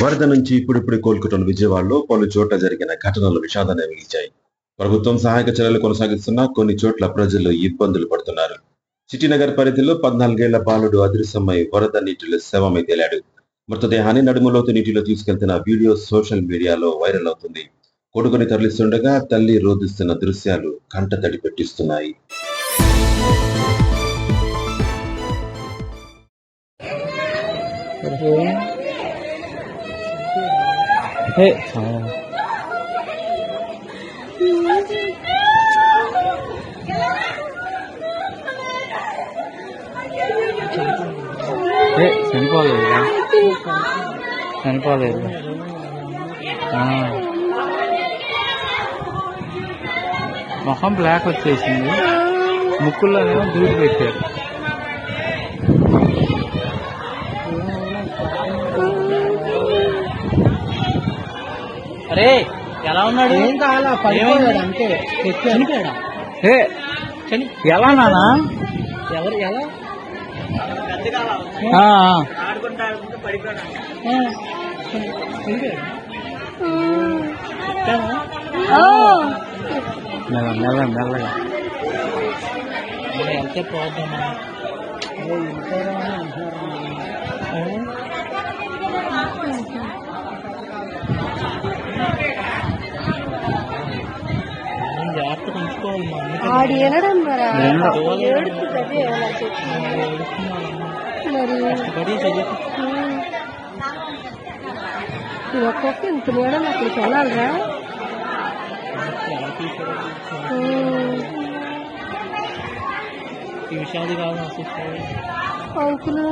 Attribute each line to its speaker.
Speaker 1: వరద నుంచి ఇప్పుడిప్పుడు కోలుకుంటున్న విజయవాడలో పలు చోట్ల జరిగిన ఘటనలు విషాదాన్ని మిగిల్చాయి. ప్రభుత్వం సహాయక చర్యలు కొనసాగిస్తున్నా కొన్ని చోట్ల ప్రజలు ఇబ్బందులు పడుతున్నారు. సిటీనగర్ పరిధిలో 14 ఏళ్ల బాలుడు అదృశ్యమై వరద నీటిలో శవమై తేలాడు. మృతదేహాన్ని నడుములోతు నీటిలో తీసుకెళ్తున్న వీడియో సోషల్ మీడియాలో వైరల్ అవుతుంది. కొడుకుని తరలిస్తుండగా తల్లి రోదిస్తున్న దృశ్యాలు కంటతడి పెట్టిస్తున్నాయి.
Speaker 2: చనిపోలేదు. మొహం బ్లాక్ వచ్చేసింది, ముక్కుల్లోనేమో దూరి పెట్టారు. అరే ఎలా ఉన్నాడు?
Speaker 3: ఏం కావాలా? పడిపోయాడు అంతే. చనిపోయాడా?
Speaker 2: ఎలా నానా?
Speaker 3: ఎవరు ఎలా
Speaker 2: మెల్లగా
Speaker 3: ఎంత ప్రాబ్లమ్ జాగ్రత్తగా ఉంచుకోవాలి.
Speaker 4: ఆడి ఏనడం మరి ఒక్కొక్క ఇంత మేడం అక్కడికి వెళ్ళాలరా
Speaker 3: ఈ విషయాలు కావాలి
Speaker 4: అంకులు.